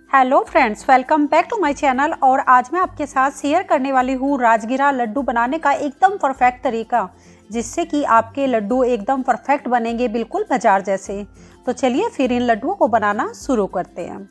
Hello friends, welcome back to my channel. और आज मैं आपके साथ शेयर करने वाली हूँ राजगिरा लड्डू बनाने का एकदम परफेक्ट तरीका, जिससे कि आपके लड्डू एकदम परफेक्ट बनेंगे, बिल्कुल बाजार जैसे। तो चलिए फिर इन लड्डुओं को बनाना शुरू करते हैं।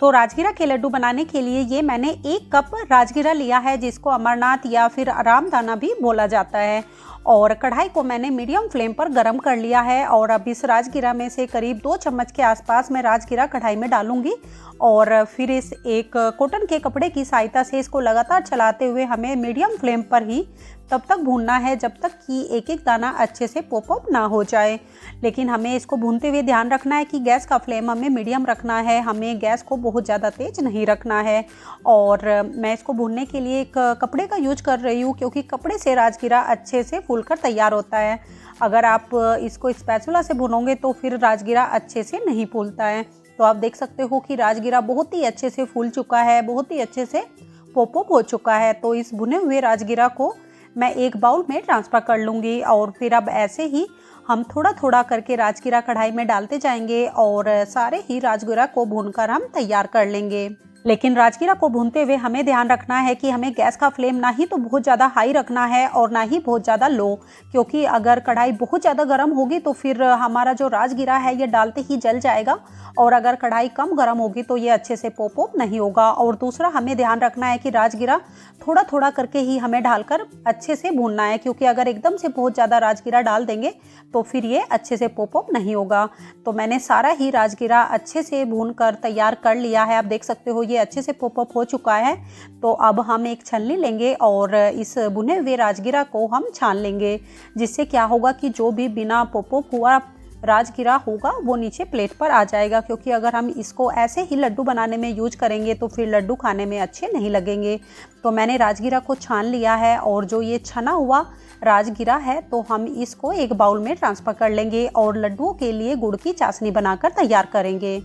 तो राजगिरा के लड्डू बनाने के लिए ये मैंने 1 कप राजगिरा लिया है, जिसको अमरनाथ या फिर रामदाना भी बोला जाता है। और कढ़ाई को मैंने मीडियम फ्लेम पर गर्म कर लिया है। और अब इस राजगिरा में से करीब 2 चम्मच के आसपास मैं राजगिरा कढ़ाई में डालूंगी। और फिर इस एक कॉटन के कपड़े की सहायता से इसको लगातार चलाते हुए हमें मीडियम फ्लेम पर ही तब तक भूनना है जब तक कि एक एक दाना अच्छे से पॉपअप ना हो जाए। लेकिन हमें इसको भूनते हुए ध्यान रखना है कि गैस का फ्लेम हमें मीडियम रखना है, हमें गैस को बहुत ज़्यादा तेज नहीं रखना है। और मैं इसको भूनने के लिए एक कपड़े का यूज कर रही हूँ, क्योंकि कपड़े से राजगिरा अच्छे से फूलकर तैयार होता है। अगर आप इसको स्पैचुला से भूनोगे तो फिर राजगिरा अच्छे से नहीं फूलता है। तो आप देख सकते हो कि राजगिरा बहुत ही अच्छे से फूल चुका है, बहुत ही अच्छे से पॉपअप हो चुका है। तो इस भुने हुए राजगिरा को मैं एक बाउल में ट्रांसफ़र कर लूँगी। और फिर अब ऐसे ही हम थोड़ा थोड़ा करके राजगिरा कढ़ाई में डालते जाएंगे और सारे ही राजगिरा को भूनकर हम तैयार कर लेंगे। लेकिन राजगिरा को भूनते हुए हमें ध्यान रखना है कि हमें गैस का फ्लेम ना ही तो बहुत ज़्यादा हाई रखना है और ना ही बहुत ज़्यादा लो, क्योंकि अगर कढ़ाई बहुत ज़्यादा गर्म होगी तो फिर हमारा जो राजगिरा है ये डालते ही जल जाएगा। और अगर कढ़ाई कम गर्म होगी तो ये अच्छे से पॉपअप नहीं होगा। और दूसरा हमें ध्यान रखना है कि राजगिरा थोड़ा थोड़ा करके ही हमें डालकर अच्छे से भूनना है, क्योंकि अगर एकदम से बहुत ज़्यादा राजगिरा डाल देंगे तो फिर ये अच्छे से पॉपअप नहीं होगा। तो मैंने सारा ही राजगिरा अच्छे से भून कर तैयार कर लिया है। आप देख सकते हो ये अच्छे से पॉपअप हो चुका है। तो अब हम एक छलनी लेंगे और इस भुने हुए राजगिरा को हम छान लेंगे, जिससे क्या होगा कि जो भी बिना पॉपअप हुआ राजगिरा होगा वो नीचे प्लेट पर आ जाएगा। क्योंकि अगर हम इसको ऐसे ही लड्डू बनाने में यूज करेंगे तो फिर लड्डू खाने में अच्छे नहीं लगेंगे। तो मैंने राजगिरा को छान लिया है और जो ये छना हुआ राजगिरा है तो हम इसको एक बाउल में ट्रांसफ़र कर लेंगे और लड्डुओं के लिए गुड़ की चाशनी बनाकर तैयार करेंगे।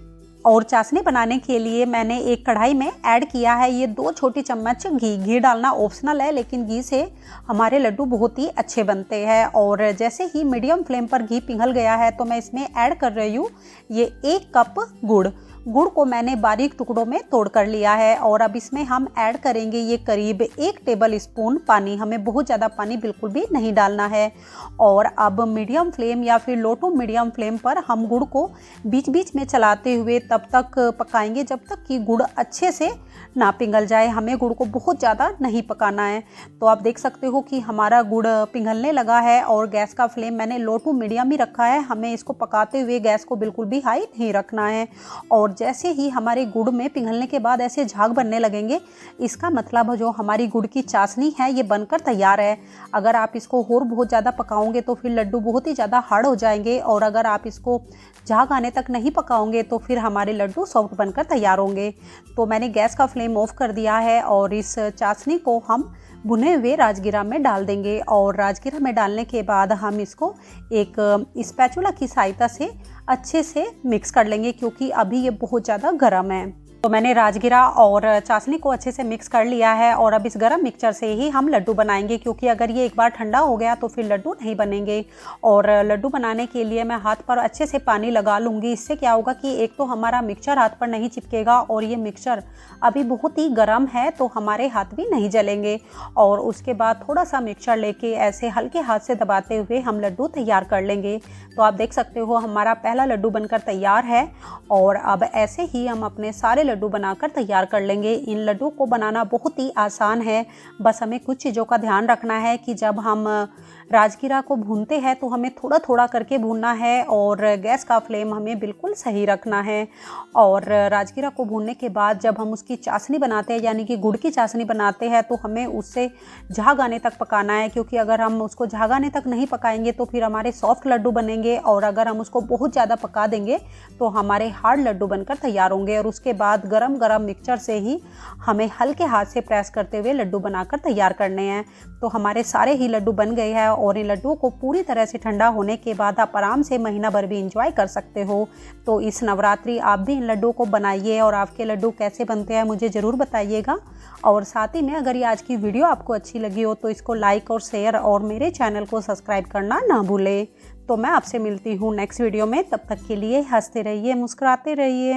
और चाशनी बनाने के लिए मैंने एक कढ़ाई में ऐड किया है ये 2 छोटी चम्मच घी डालना ऑप्शनल है, लेकिन घी से हमारे लड्डू बहुत ही अच्छे बनते हैं। और जैसे ही मीडियम फ्लेम पर घी पिघल गया है तो मैं इसमें ऐड कर रही हूँ ये 1 कप गुड़ को मैंने बारीक टुकड़ों में तोड़ कर लिया है। और अब इसमें हम ऐड करेंगे ये करीब 1 टेबल स्पून पानी। हमें बहुत ज़्यादा पानी बिल्कुल भी नहीं डालना है। और अब मीडियम फ्लेम या फिर लो टू मीडियम फ्लेम पर हम गुड़ को बीच बीच में चलाते हुए तब तक पकाएंगे जब तक कि गुड़ अच्छे से ना पिघल जाए। हमें गुड़ को बहुत ज़्यादा नहीं पकाना है। तो आप देख सकते हो कि हमारा गुड़ पिघलने लगा है और गैस का फ्लेम मैंने लो टू मीडियम ही रखा है। हमें इसको पकाते हुए गैस को बिल्कुल भी हाई नहीं रखना है। और जैसे ही हमारे गुड़ में पिघलने के बाद ऐसे झाग बनने लगेंगे, इसका मतलब जो हमारी गुड़ की चाशनी है ये बनकर तैयार है। अगर आप इसको और बहुत ज़्यादा पकाओगे तो फिर लड्डू बहुत ही ज़्यादा हार्ड हो जाएंगे। और अगर आप इसको झाग आने तक नहीं पकाओगे तो फिर हमारे लड्डू सॉफ्ट बनकर तैयार होंगे। तो मैंने गैस का फ्लेम ऑफ कर दिया है और इस चाशनी को हम भुने हुए राजगिरा में डाल देंगे। और राजगिरा में डालने के बाद हम इसको एक स्पैचुला की सहायता से अच्छे से मिक्स कर लेंगे, क्योंकि अभी ये बहुत ज़्यादा गर्म है। तो मैंने राजगिरा और चाशनी को अच्छे से मिक्स कर लिया है। और अब इस गरम मिक्सचर से ही हम लड्डू बनाएंगे, क्योंकि अगर ये एक बार ठंडा हो गया तो फिर लड्डू नहीं बनेंगे। और लड्डू बनाने के लिए मैं हाथ पर अच्छे से पानी लगा लूँगी। इससे क्या होगा कि एक तो हमारा मिक्सचर हाथ पर नहीं चिपकेगा और ये मिक्सचर अभी बहुत ही गर्म है तो हमारे हाथ भी नहीं जलेंगे। और उसके बाद थोड़ा सा मिक्सचर लेके ऐसे हल्के हाथ से दबाते हुए हम लड्डू तैयार कर लेंगे। तो आप देख सकते हो हमारा पहला लड्डू बनकर तैयार है। और अब ऐसे ही हम अपने सारे लड्डू बनाकर तैयार कर लेंगे। इन लड्डू को बनाना बहुत ही आसान है। बस हमें कुछ चीज़ों का ध्यान रखना है कि जब हम राजगिरा को भूनते हैं तो हमें थोड़ा थोड़ा करके भूनना है और गैस का फ्लेम हमें बिल्कुल सही रखना है। और राजगिरा को भूनने के बाद जब हम उसकी चाशनी बनाते हैं, यानी कि गुड़ की चाशनी बनाते हैं, तो हमें उससे झाग आने तक पकाना है। क्योंकि अगर हम उसको झाग आने तक नहीं पकाएंगे तो फिर हमारे सॉफ्ट लड्डू बनेंगे। और अगर हम उसको बहुत ज़्यादा पका देंगे तो हमारे हार्ड लड्डू बनकर तैयार होंगे। और उसके बाद गरम गरम मिक्सचर से ही हमें हल्के हाथ से प्रेस करते हुए लड्डू बनाकर तैयार करने हैं। तो हमारे सारे ही लड्डू बन गए हैं। और इन लड्डुओं को पूरी तरह से ठंडा होने के बाद आप आराम से महीना भर भी इंजॉय कर सकते हो। तो इस नवरात्रि आप भी इन लड्डुओं को बनाइए और आपके लड्डू कैसे बनते हैं मुझे ज़रूर बताइएगा। और साथ ही में अगर ये आज की वीडियो आपको अच्छी लगी हो तो इसको लाइक और शेयर और मेरे चैनल को सब्सक्राइब करना ना भूलें। तो मैं आपसे मिलती हूँ नेक्स्ट वीडियो में। तब तक के लिए हंसते रहिए, मुस्कुराते रहिए।